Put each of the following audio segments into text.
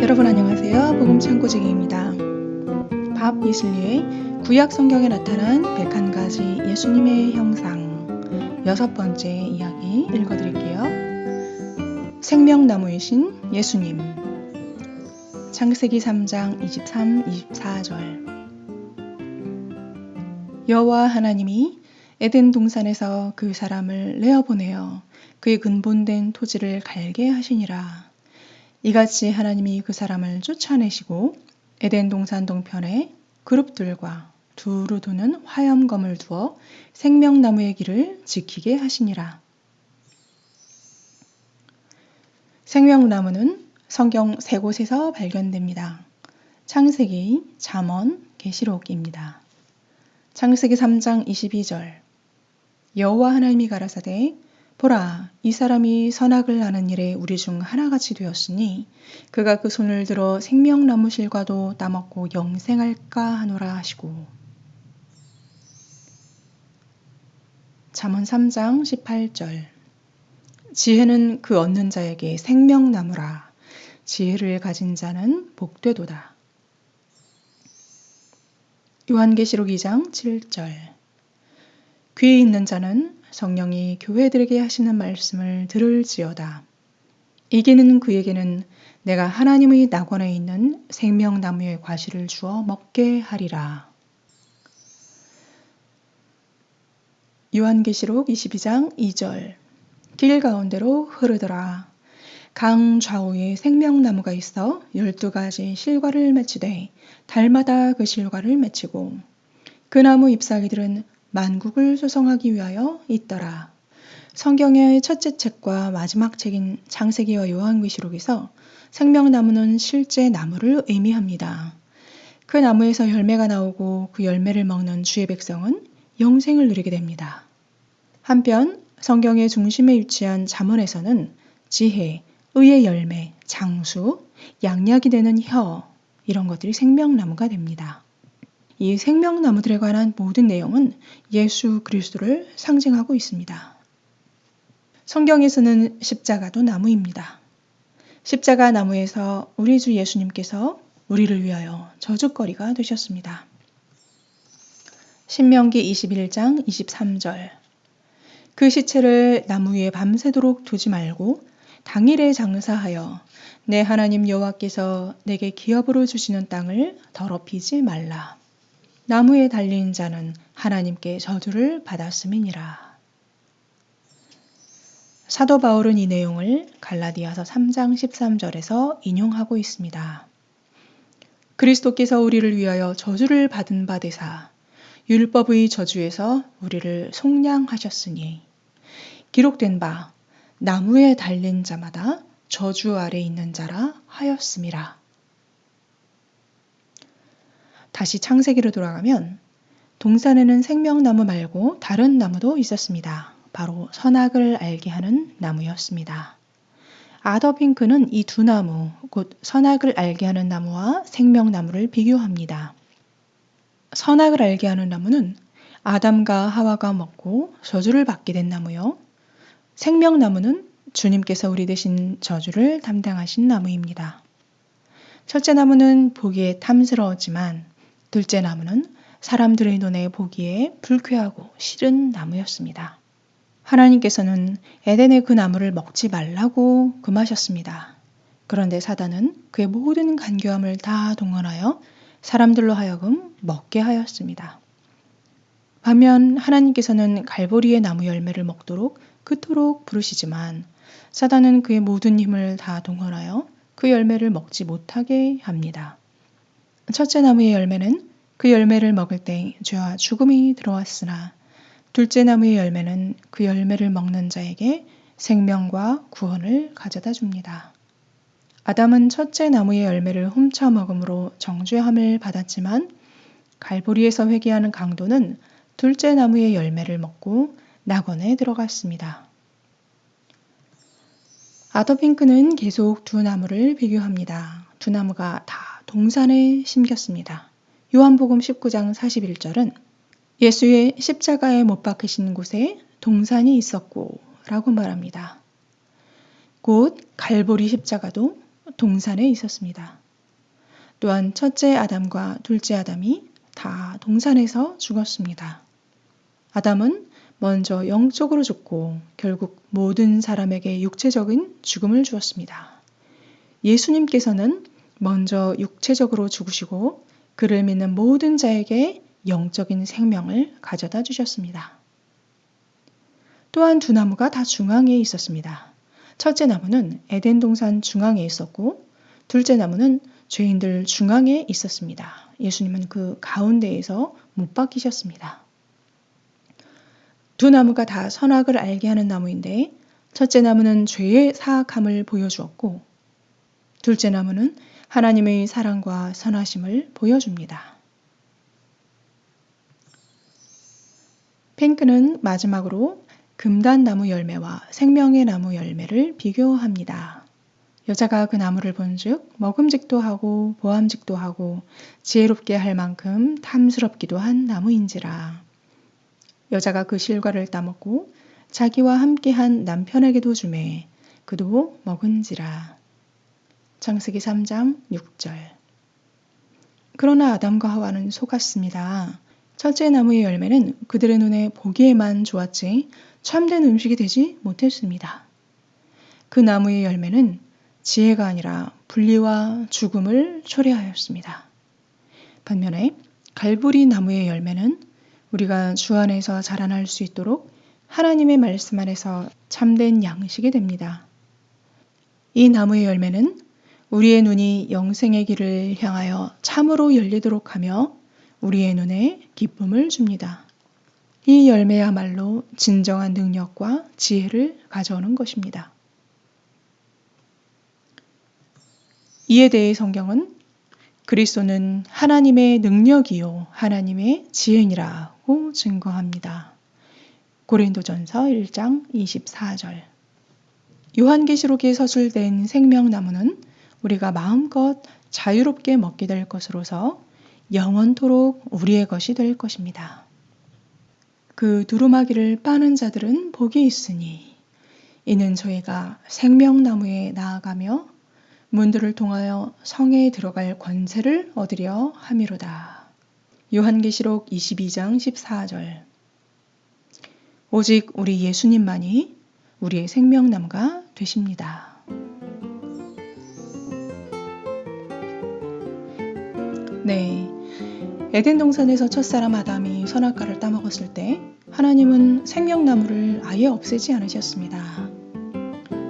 여러분 안녕하세요. 복음창고지기입니다. 밥 이슬리의 구약 성경에 나타난 101가지 예수님의 형상 6번째 이야기 읽어드릴게요. 생명나무이신 예수님. 창세기 3장 23, 24절. 여호와 하나님이 에덴 동산에서 그 사람을 내어보내어 그의 근본된 토지를 갈게 하시니라. 이같이 하나님이 그 사람을 쫓아내시고 에덴 동산 동편에 그룹들과 두루 도는 화염검을 두어 생명나무의 길을 지키게 하시니라. 생명나무는 성경 세 곳에서 발견됩니다. 창세기, 잠언, 계시록입니다. 창세기 3장 22절. 여호와 하나님이 가라사대 보라, 이 사람이 선악을 아는 일에 우리 중 하나같이 되었으니 그가 그 손을 들어 생명나무 실과도 따먹고 영생할까 하노라 하시고. 잠언 3장 18절. 지혜는 그 얻는 자에게 생명나무라. 지혜를 가진 자는 복되도다. 요한계시록 2장 7절. 귀 있는 자는 성령이 교회들에게 하시는 말씀을 들을지어다. 이기는 그에게는 내가 하나님의 낙원에 있는 생명나무의 과실을 주어 먹게 하리라. 요한계시록 22장 2절. 길 가운데로 흐르더라. 강 좌우에 생명나무가 있어 12가지 실과를 맺히되 달마다 그 실과를 맺히고 그 나무 잎사귀들은 만국을 조성하기 위하여 있더라. 성경의 첫째 책과 마지막 책인 창세기와 요한계시록에서 생명나무는 실제 나무를 의미합니다. 그 나무에서 열매가 나오고 그 열매를 먹는 주의 백성은 영생을 누리게 됩니다. 한편 성경의 중심에 위치한 잠언에서는 지혜, 의의 열매, 장수, 양약이 되는 혀 이런 것들이 생명나무가 됩니다. 이 생명나무들에 관한 모든 내용은 예수 그리스도를 상징하고 있습니다. 성경에서는 십자가도 나무입니다. 십자가 나무에서 우리 주 예수님께서 우리를 위하여 저주거리가 되셨습니다. 신명기 21장 23절. 그 시체를 나무 위에 밤새도록 두지 말고 당일에 장사하여 내 하나님 여호와께서 내게 기업으로 주시는 땅을 더럽히지 말라. 나무에 달린 자는 하나님께 저주를 받았음이니라. 사도 바울은 이 내용을 갈라디아서 3장 13절에서 인용하고 있습니다. 그리스도께서 우리를 위하여 저주를 받은 바 되사 율법의 저주에서 우리를 속량하셨으니 기록된 바 나무에 달린 자마다 저주 아래 있는 자라 하였음이라. 다시 창세기로 돌아가면 동산에는 생명나무 말고 다른 나무도 있었습니다. 바로 선악을 알게 하는 나무였습니다. 아더 핑크는 이 두 나무, 곧 선악을 알게 하는 나무와 생명나무를 비교합니다. 선악을 알게 하는 나무는 아담과 하와가 먹고 저주를 받게 된 나무요. 생명나무는 주님께서 우리 대신 저주를 담당하신 나무입니다. 첫째 나무는 보기에 탐스러웠지만 둘째 나무는 사람들의 눈에 보기에 불쾌하고 싫은 나무였습니다. 하나님께서는 에덴의 그 나무를 먹지 말라고 금하셨습니다. 그런데 사단은 그의 모든 간교함을 다 동원하여 사람들로 하여금 먹게 하였습니다. 반면 하나님께서는 갈보리의 나무 열매를 먹도록 그토록 부르시지만 사단은 그의 모든 힘을 다 동원하여 그 열매를 먹지 못하게 합니다. 첫째 나무의 열매는 그 열매를 먹을 때 죄와 죽음이 들어왔으나 둘째 나무의 열매는 그 열매를 먹는 자에게 생명과 구원을 가져다 줍니다. 아담은 첫째 나무의 열매를 훔쳐 먹음으로 정죄함을 받았지만 갈보리에서 회개하는 강도는 둘째 나무의 열매를 먹고 낙원에 들어갔습니다. 아더 핑크는 계속 두 나무를 비교합니다. 두 나무가 다 동산에 심겼습니다. 요한복음 19장 41절은 예수의 십자가에 못 박히신 곳에 동산이 있었고 라고 말합니다. 곧 갈보리 십자가도 동산에 있었습니다. 또한 첫째 아담과 둘째 아담이 다 동산에서 죽었습니다. 아담은 먼저 영적으로 죽고 결국 모든 사람에게 육체적인 죽음을 주었습니다. 예수님께서는 먼저 육체적으로 죽으시고 그를 믿는 모든 자에게 영적인 생명을 가져다 주셨습니다. 또한 두 나무가 다 중앙에 있었습니다. 첫째 나무는 에덴 동산 중앙에 있었고 둘째 나무는 죄인들 중앙에 있었습니다. 예수님은 그 가운데에서 못 박히셨습니다. 두 나무가 다 선악을 알게 하는 나무인데 첫째 나무는 죄의 사악함을 보여주었고 둘째 나무는 하나님의 사랑과 선하심을 보여줍니다. 핑크는 마지막으로 금단나무 열매와 생명의 나무 열매를 비교합니다. 여자가 그 나무를 본즉 먹음직도 하고 보암직도 하고 지혜롭게 할 만큼 탐스럽기도 한 나무인지라. 여자가 그 실과를 따먹고 자기와 함께한 남편에게도 주매 그도 먹은지라. 창세기 3장 6절. 그러나 아담과 하와는 속았습니다. 첫째 나무의 열매는 그들의 눈에 보기에만 좋았지 참된 음식이 되지 못했습니다. 그 나무의 열매는 지혜가 아니라 분리와 죽음을 초래하였습니다. 반면에 갈보리 나무의 열매는 우리가 주 안에서 자라날 수 있도록 하나님의 말씀 안에서 참된 양식이 됩니다. 이 나무의 열매는 우리의 눈이 영생의 길을 향하여 참으로 열리도록 하며 우리의 눈에 기쁨을 줍니다. 이 열매야말로 진정한 능력과 지혜를 가져오는 것입니다. 이에 대해 성경은 그리스도는 하나님의 능력이요 하나님의 지혜니라고 증거합니다. 고린도전서 1장 24절. 요한계시록에 서술된 생명나무는 우리가 마음껏 자유롭게 먹게 될 것으로서 영원토록 우리의 것이 될 것입니다. 그 두루마기를 빠는 자들은 복이 있으니 이는 저희가 생명나무에 나아가며 문들을 통하여 성에 들어갈 권세를 얻으려 함이로다. 요한계시록 22장 14절. 오직 우리 예수님만이 우리의 생명나무가 되십니다. 네, 에덴 동산에서 첫사람 아담이 선악과를 따먹었을 때 하나님은 생명나무를 아예 없애지 않으셨습니다.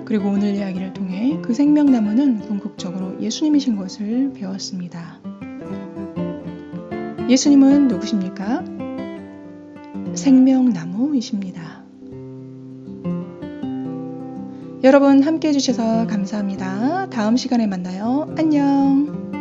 그리고 오늘 이야기를 통해 그 생명나무는 궁극적으로 예수님이신 것을 배웠습니다. 예수님은 누구십니까? 생명나무이십니다. 여러분 함께 해주셔서 감사합니다. 다음 시간에 만나요. 안녕.